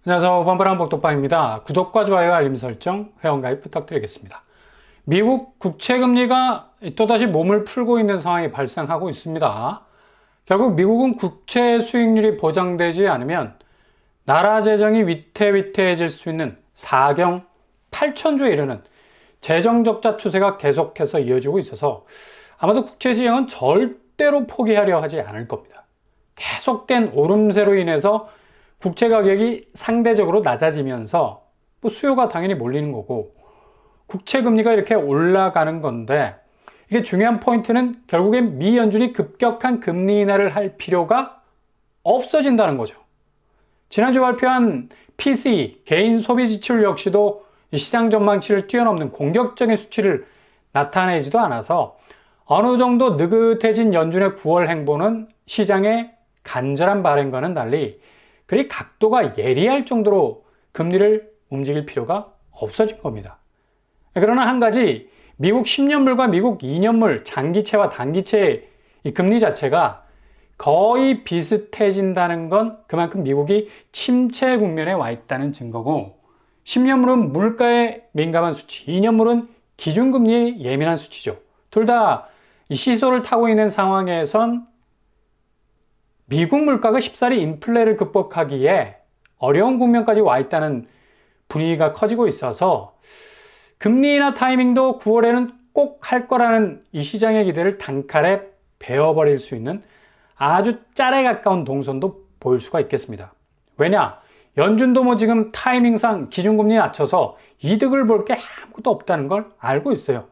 안녕하세요. 반발한 복덕방입니다. 구독과 좋아요, 알림 설정, 회원가입 부탁드리겠습니다. 미국 국채금리가 또다시 몸을 풀고 있는 상황이 발생하고 있습니다. 결국 미국은 국채 수익률이 보장되지 않으면 나라 재정이 위태위태해질 수 있는 4경 8천조에 이르는 재정적자 추세가 계속해서 이어지고 있어서 아마도 국채 시장은 절대로 포기하려 하지 않을 겁니다. 계속된 오름세로 인해서 국채 가격이 상대적으로 낮아지면서 수요가 당연히 몰리는 거고 국채 금리가 이렇게 올라가는 건데 이게 중요한 포인트는 결국엔 미 연준이 급격한 금리 인하를 할 필요가 없어진다는 거죠. 지난주 발표한 PCE 개인 소비 지출 역시도 시장 전망치를 뛰어넘는 공격적인 수치를 나타내지도 않아서 어느 정도 느긋해진 연준의 9월 행보는 시장의 간절한 바람과는 달리 그리 각도가 예리할 정도로 금리를 움직일 필요가 없어진 겁니다. 그러나 한 가지 미국 10년물과 미국 2년물 장기채와 단기채의 이 금리 자체가 거의 비슷해진다는 건 그만큼 미국이 침체 국면에 와 있다는 증거고 10년물은 물가에 민감한 수치, 2년물은 기준금리에 예민한 수치죠. 둘 다 시소를 타고 있는 상황에선 미국 물가가 쉽사리 인플레를 극복하기에 어려운 국면까지 와 있다는 분위기가 커지고 있어서 금리 인하 타이밍도 9월에는 꼭 할 거라는 이 시장의 기대를 단칼에 베어버릴 수 있는 아주 짤에 가까운 동선도 보일 수가 있겠습니다. 왜냐? 연준도 지금 타이밍상 기준금리 낮춰서 이득을 볼 게 아무것도 없다는 걸 알고 있어요.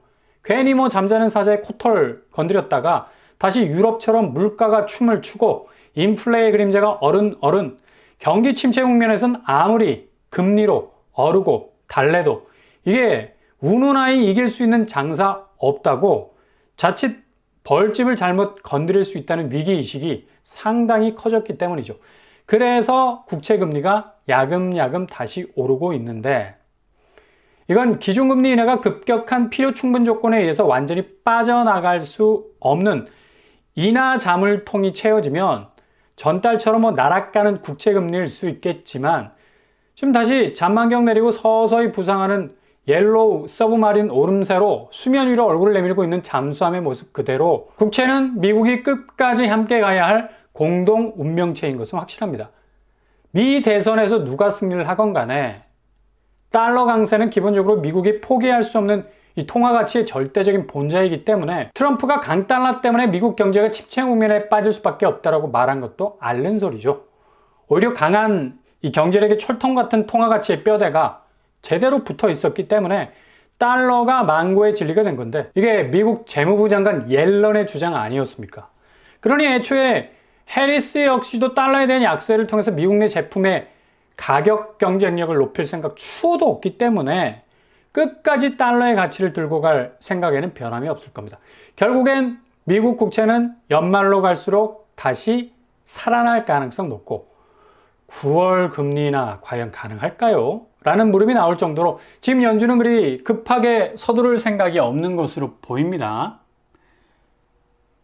괜히 잠자는 사자의 코털 건드렸다가 다시 유럽처럼 물가가 춤을 추고 인플레의 그림자가 어른 경기 침체 국면에선 아무리 금리로 어르고 달래도 이게 운운하이 이길 수 있는 장사 없다고 자칫 벌집을 잘못 건드릴 수 있다는 위기의식이 상당히 커졌기 때문이죠. 그래서 국채금리가 야금야금 다시 오르고 있는데 이건 기준금리 인하가 급격한 필요 충분 조건에 의해서 완전히 빠져나갈 수 없는 인하 자물통이 채워지면 전달처럼 나락가는 국채금리일 수 있겠지만 지금 다시 잔망경 내리고 서서히 부상하는 옐로우 서브마린 오름세로 수면 위로 얼굴을 내밀고 있는 잠수함의 모습 그대로 국채는 미국이 끝까지 함께 가야 할 공동 운명체인 것은 확실합니다. 미 대선에서 누가 승리를 하건 간에 달러 강세는 기본적으로 미국이 포기할 수 없는 이 통화 가치의 절대적인 본자이기 때문에 트럼프가 강달러 때문에 미국 경제가 침체 국면에 빠질 수밖에 없다라고 말한 것도 앓는 소리죠. 오히려 강한 이 경제력의 철통 같은 통화 가치의 뼈대가 제대로 붙어 있었기 때문에 달러가 망고의 진리가 된 건데 이게 미국 재무부 장관 옐런의 주장 아니었습니까? 그러니 애초에 해리스 역시도 달러에 대한 약세를 통해서 미국 내 제품의 가격 경쟁력을 높일 생각 추호도 없기 때문에 끝까지 달러의 가치를 들고 갈 생각에는 변함이 없을 겁니다. 결국엔 미국 국채는 연말로 갈수록 다시 살아날 가능성 높고 9월 금리 인하 과연 가능할까요? 라는 물음이 나올 정도로 지금 연준은 그리 급하게 서두를 생각이 없는 것으로 보입니다.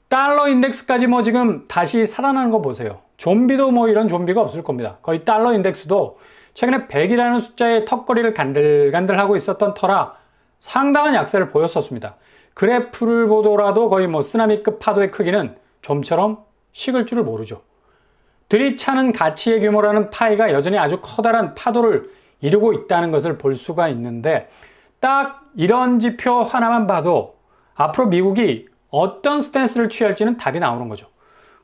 달러 인덱스까지 지금 다시 살아나는 거 보세요. 좀비도 이런 좀비가 없을 겁니다. 거의 달러 인덱스도 최근에 100이라는 숫자의 턱걸이를 간들간들하고 있었던 터라 상당한 약세를 보였었습니다. 그래프를 보더라도 거의 쓰나미급 파도의 크기는 좀처럼 식을 줄을 모르죠. 들이차는 가치의 규모라는 파이가 여전히 아주 커다란 파도를 이루고 있다는 것을 볼 수가 있는데 딱 이런 지표 하나만 봐도 앞으로 미국이 어떤 스탠스를 취할지는 답이 나오는 거죠.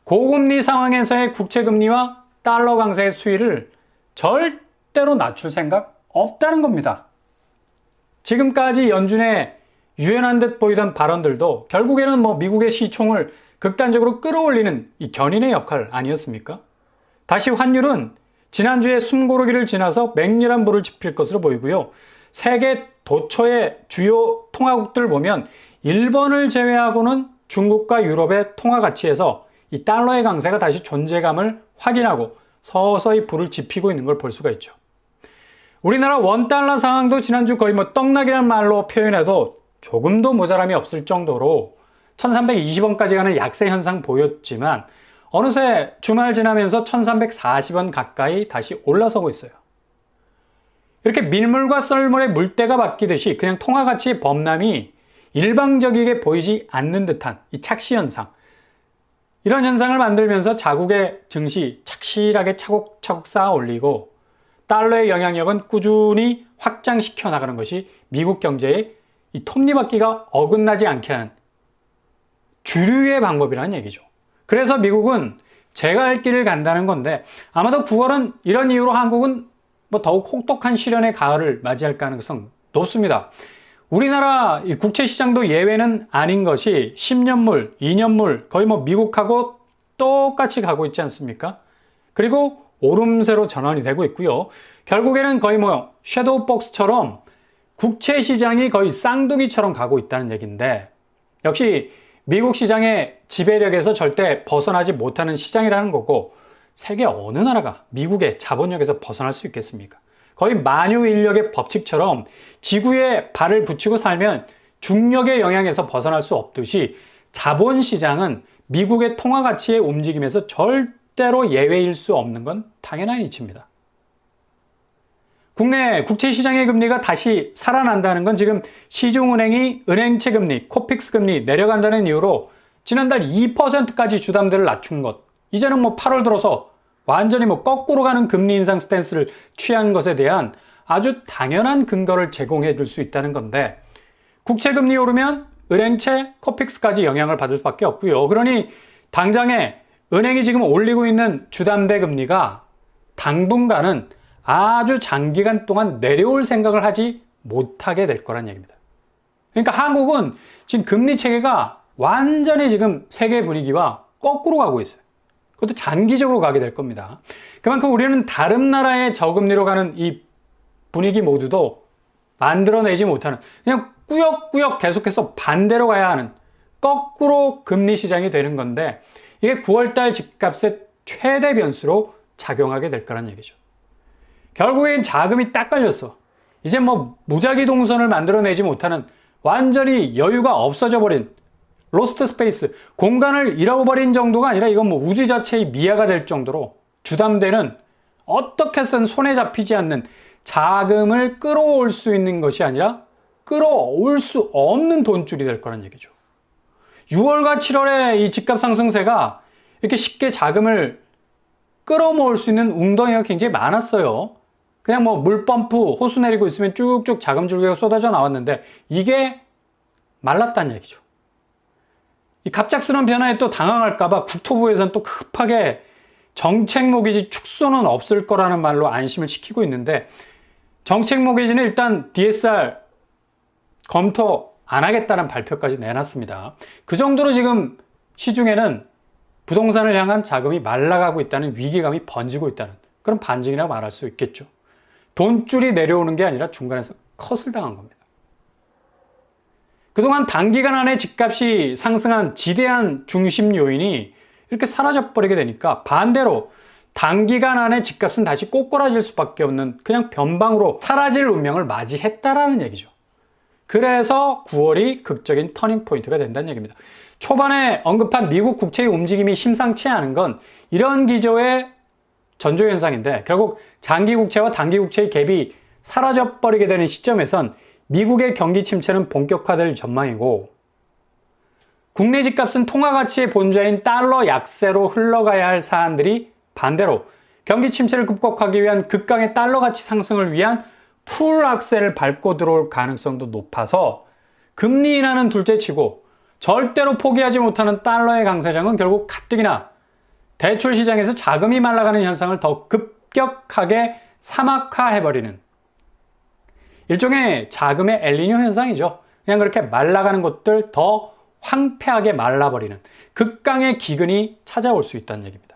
고금리 상황에서의 국채금리와 달러 강세의 수위를 절대로 낮출 생각 없다는 겁니다. 지금까지 연준의 유연한 듯 보이던 발언들도 결국에는 미국의 시총을 극단적으로 끌어올리는 이 견인의 역할 아니었습니까? 다시 환율은 지난주에 숨고르기를 지나서 맹렬한 불을 지필 것으로 보이고요. 세계 도처의 주요 통화국들 보면 일본을 제외하고는 중국과 유럽의 통화 가치에서 이 달러의 강세가 다시 존재감을 확인하고 서서히 불을 지피고 있는 걸 볼 수가 있죠. 우리나라 원달러 상황도 지난주 거의 떡락이라는 말로 표현해도 조금도 모자람이 없을 정도로 1320원까지 가는 약세 현상 보였지만 어느새 주말 지나면서 1340원 가까이 다시 올라서고 있어요. 이렇게 밀물과 썰물의 물때가 바뀌듯이 그냥 통화 가치의 범람이 일방적이게 보이지 않는 듯한 이 착시 현상, 이런 현상을 만들면서 자국의 증시 착실하게 차곡차곡 쌓아 올리고 달러의 영향력은 꾸준히 확장시켜 나가는 것이 미국 경제의 이 톱니바퀴가 어긋나지 않게 하는 주류의 방법이라는 얘기죠. 그래서 미국은 제가 할 길을 간다는 건데, 아마도 9월은 이런 이유로 한국은 더욱 혹독한 시련의 가을을 맞이할 가능성 높습니다. 우리나라 국채시장도 예외는 아닌 것이 10년물, 2년물 거의 미국하고 똑같이 가고 있지 않습니까? 그리고 오름세로 전환이 되고 있고요. 결국에는 거의 섀도우 박스처럼 국채시장이 거의 쌍둥이처럼 가고 있다는 얘기인데, 역시 미국 시장의 지배력에서 절대 벗어나지 못하는 시장이라는 거고, 세계 어느 나라가 미국의 자본력에서 벗어날 수 있겠습니까? 거의 만유인력의 법칙처럼 지구에 발을 붙이고 살면 중력의 영향에서 벗어날 수 없듯이 자본시장은 미국의 통화가치의 움직임에서 절대로 예외일 수 없는 건 당연한 이치입니다. 국내 국채시장의 금리가 다시 살아난다는 건 지금 시중은행이 은행채 금리, 코픽스 금리 내려간다는 이유로 지난달 2%까지 주담대를 낮춘 것, 이제는 8월 들어서 완전히 거꾸로 가는 금리 인상 스탠스를 취한 것에 대한 아주 당연한 근거를 제공해 줄 수 있다는 건데, 국채 금리 오르면 은행채, 코픽스까지 영향을 받을 수밖에 없고요. 그러니 당장에 은행이 지금 올리고 있는 주담대 금리가 당분간은 아주 장기간 동안 내려올 생각을 하지 못하게 될 거란 얘기입니다. 그러니까 한국은 지금 금리 체계가 완전히 지금 세계 분위기와 거꾸로 가고 있어요. 그것도 장기적으로 가게 될 겁니다. 그만큼 우리는 다른 나라의 저금리로 가는 이 분위기 모두도 만들어내지 못하는, 그냥 꾸역꾸역 계속해서 반대로 가야 하는 거꾸로 금리 시장이 되는 건데, 이게 9월달 집값의 최대 변수로 작용하게 될 거란 얘기죠. 결국엔 자금이 딱 걸렸어. 이제 무작위 동선을 만들어내지 못하는, 완전히 여유가 없어져 버린 로스트 스페이스, 공간을 잃어버린 정도가 아니라 이건 우주 자체의 미아가 될 정도로 주담대는 어떻게 해서든 손에 잡히지 않는 자금을 끌어올 수 있는 것이 아니라 끌어올 수 없는 돈줄이 될 거란 얘기죠. 6월과 7월에 이 집값 상승세가 이렇게 쉽게 자금을 끌어모을 수 있는 웅덩이가 굉장히 많았어요. 그냥 물펌프 호수 내리고 있으면 쭉쭉 자금 줄기가 쏟아져 나왔는데, 이게 말랐다는 얘기죠. 이 갑작스러운 변화에 또 당황할까봐 국토부에서는 또 급하게 정책 모기지 축소는 없을 거라는 말로 안심을 시키고 있는데, 정책 모기지는 일단 DSR 검토 안 하겠다는 발표까지 내놨습니다. 그 정도로 지금 시중에는 부동산을 향한 자금이 말라가고 있다는 위기감이 번지고 있다는 그런 반증이라고 말할 수 있겠죠. 돈줄이 내려오는 게 아니라 중간에서 컷을 당한 겁니다. 그동안 단기간 안에 집값이 상승한 지대한 중심 요인이 이렇게 사라져버리게 되니까 반대로 단기간 안에 집값은 다시 꼬꾸라질 수밖에 없는 그냥 변방으로 사라질 운명을 맞이했다라는 얘기죠. 그래서 9월이 극적인 터닝 포인트가 된다는 얘기입니다. 초반에 언급한 미국 국채의 움직임이 심상치 않은 건 이런 기조의 전조현상인데, 결국 장기 국채와 단기 국채의 갭이 사라져버리게 되는 시점에선 미국의 경기 침체는 본격화될 전망이고, 국내 집값은 통화가치의 본좌인 달러 약세로 흘러가야 할 사안들이 반대로 경기 침체를 극복하기 위한 극강의 달러 가치 상승을 위한 풀 악셀을 밟고 들어올 가능성도 높아서, 금리 인하는 둘째치고 절대로 포기하지 못하는 달러의 강세장은 결국 가뜩이나 대출 시장에서 자금이 말라가는 현상을 더 급격하게 사막화해버리는 일종의 자금의 엘니뇨 현상이죠. 그냥 그렇게 말라가는 것들 더 황폐하게 말라버리는 극강의 기근이 찾아올 수 있다는 얘기입니다.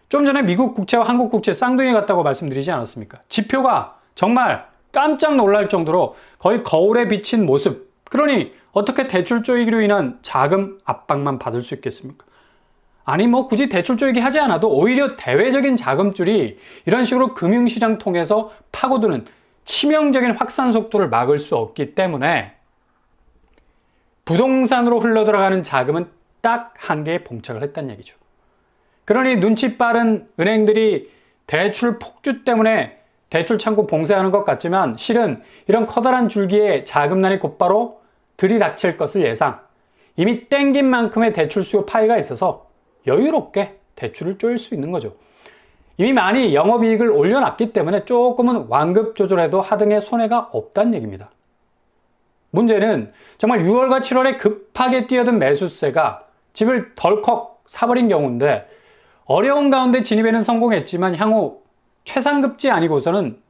좀 전에 미국 국채와 한국 국채 쌍둥이 같다고 말씀드리지 않았습니까? 지표가 정말 깜짝 놀랄 정도로 거의 거울에 비친 모습. 그러니 어떻게 대출 쪼이기로 인한 자금 압박만 받을 수 있겠습니까? 아니 굳이 대출 쪼이기 하지 않아도 오히려 대외적인 자금줄이 이런 식으로 금융시장 통해서 파고드는 치명적인 확산 속도를 막을 수 없기 때문에 부동산으로 흘러들어가는 자금은 딱 한계에 봉착을 했다는 얘기죠. 그러니 눈치 빠른 은행들이 대출 폭주 때문에 대출 창구 봉쇄하는 것 같지만 실은 이런 커다란 줄기에 자금난이 곧바로 들이닥칠 것을 예상, 이미 땡긴 만큼의 대출 수요 파이가 있어서 여유롭게 대출을 쪼일 수 있는 거죠. 이미 많이 영업이익을 올려놨기 때문에 조금은 완급 조절해도 하등의 손해가 없다는 얘기입니다. 문제는 정말 6월과 7월에 급하게 뛰어든 매수세가 집을 덜컥 사버린 경우인데, 어려운 가운데 진입에는 성공했지만 향후 최상급지 아니고서는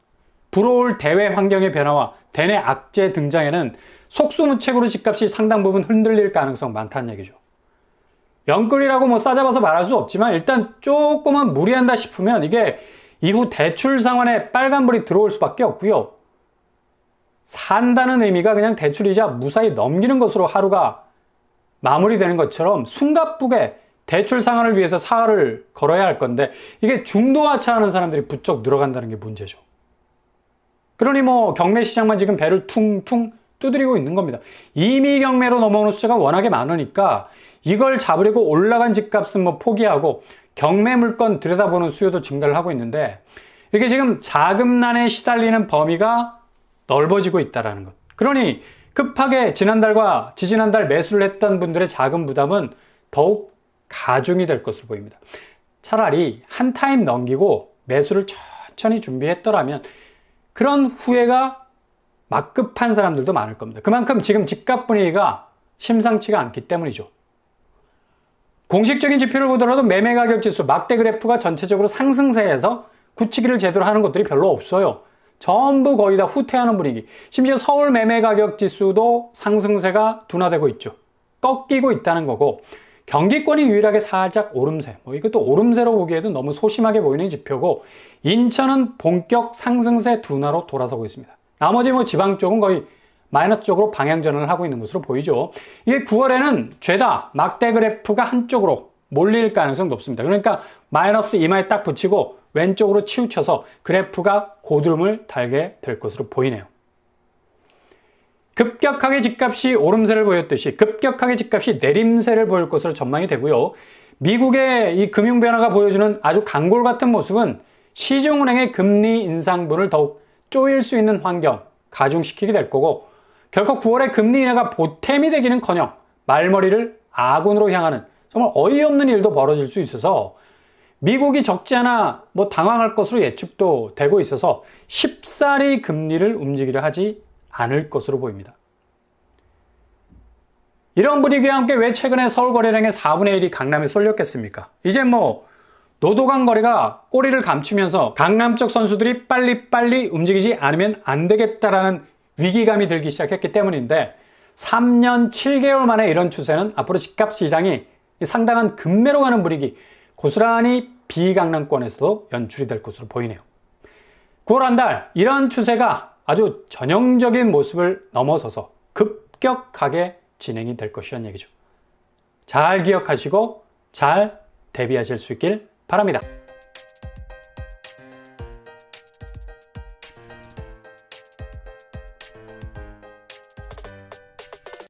불어올 대외 환경의 변화와 대내 악재 등장에는 속수무책으로 집값이 상당 부분 흔들릴 가능성 많다는 얘기죠. 영끌이라고 뭐 싸잡아서 말할 수 없지만 일단 조금은 무리한다 싶으면 이게 이후 대출 상환에 빨간불이 들어올 수밖에 없고요. 산다는 의미가 그냥 대출이자 무사히 넘기는 것으로 하루가 마무리되는 것처럼 숨가쁘게 대출 상환을 위해서 사활을 걸어야 할 건데, 이게 중도하차하는 사람들이 부쩍 늘어간다는 게 문제죠. 그러니 뭐 경매 시장만 지금 배를 퉁퉁 두드리고 있는 겁니다. 이미 경매로 넘어오는 숫자가 워낙에 많으니까 이걸 잡으려고 올라간 집값은 뭐 포기하고 경매 물건 들여다보는 수요도 증가를 하고 있는데, 이게 지금 자금난에 시달리는 범위가 넓어지고 있다는 것. 그러니 급하게 지난달과 지지난달 매수를 했던 분들의 자금 부담은 더욱 가중이 될 것으로 보입니다. 차라리 한 타임 넘기고 매수를 천천히 준비했더라면 그런 후회가 막급한 사람들도 많을 겁니다. 그만큼 지금 집값 분위기가 심상치가 않기 때문이죠. 공식적인 지표를 보더라도 매매가격 지수, 막대 그래프가 전체적으로 상승세에서 굳히기를 제대로 하는 것들이 별로 없어요. 전부 거의 다 후퇴하는 분위기. 심지어 서울 매매가격 지수도 상승세가 둔화되고 있죠. 꺾이고 있다는 거고, 경기권이 유일하게 살짝 오름세, 이것도 오름세로 보기에도 너무 소심하게 보이는 지표고, 인천은 본격 상승세 둔화로 돌아서고 있습니다. 나머지 지방 쪽은 거의 마이너스 쪽으로 방향전환을 하고 있는 것으로 보이죠. 이게 9월에는 죄다 막대 그래프가 한쪽으로 몰릴 가능성이 높습니다. 그러니까 마이너스 이마에 딱 붙이고 왼쪽으로 치우쳐서 그래프가 고드름을 달게 될 것으로 보이네요. 급격하게 집값이 오름세를 보였듯이 급격하게 집값이 내림세를 보일 것으로 전망이 되고요. 미국의 이 금융 변화가 보여주는 아주 강골 같은 모습은 시중은행의 금리 인상분을 더욱 쪼일 수 있는 환경 가중시키게 될 거고, 결코 9월에 금리 인하가 보탬이 되기는커녕 말머리를 아군으로 향하는 정말 어이없는 일도 벌어질 수 있어서 미국이 적지 않아 당황할 것으로 예측도 되고 있어서 쉽사리 금리를 움직이려 하지 않을 것으로 보입니다. 이런 분위기와 함께 왜 최근에 서울거래량의 4분의 1이 강남에 쏠렸겠습니까? 이제 노도강 거래가 꼬리를 감추면서 강남 쪽 선수들이 빨리빨리 움직이지 않으면 안 되겠다라는 위기감이 들기 시작했기 때문인데, 3년 7개월 만에 이런 추세는 앞으로 집값 시장이 상당한 급매로 가는 분위기, 고스란히 비강남권에서도 연출이 될 것으로 보이네요. 9월 한 달 이런 추세가 아주 전형적인 모습을 넘어서서 급격하게 진행이 될 것이란 얘기죠. 잘 기억하시고 잘 대비하실 수 있길 바랍니다.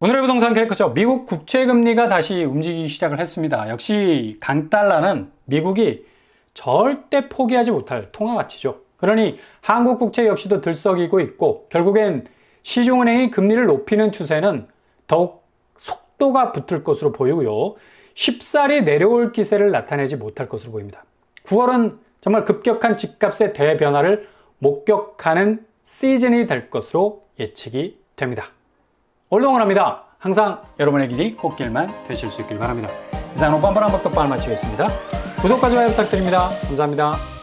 오늘의 부동산 캐릭터죠. 미국 국채금리가 다시 움직이기 시작을 했습니다. 역시 강달러는 미국이 절대 포기하지 못할 통화가치죠. 그러니 한국 국채 역시도 들썩이고 있고, 결국엔 시중은행이 금리를 높이는 추세는 더욱 속도가 붙을 것으로 보이고요. 쉽사리 내려올 기세를 나타내지 못할 것으로 보입니다. 9월은 정말 급격한 집값의 대변화를 목격하는 시즌이 될 것으로 예측이 됩니다. 오늘도 응원합니다. 항상 여러분의 길이 꽃길만 되실 수 있길 바랍니다. 이상으로 뻔뻔한 법덕방을 마치겠습니다. 구독과 좋아요 부탁드립니다. 감사합니다.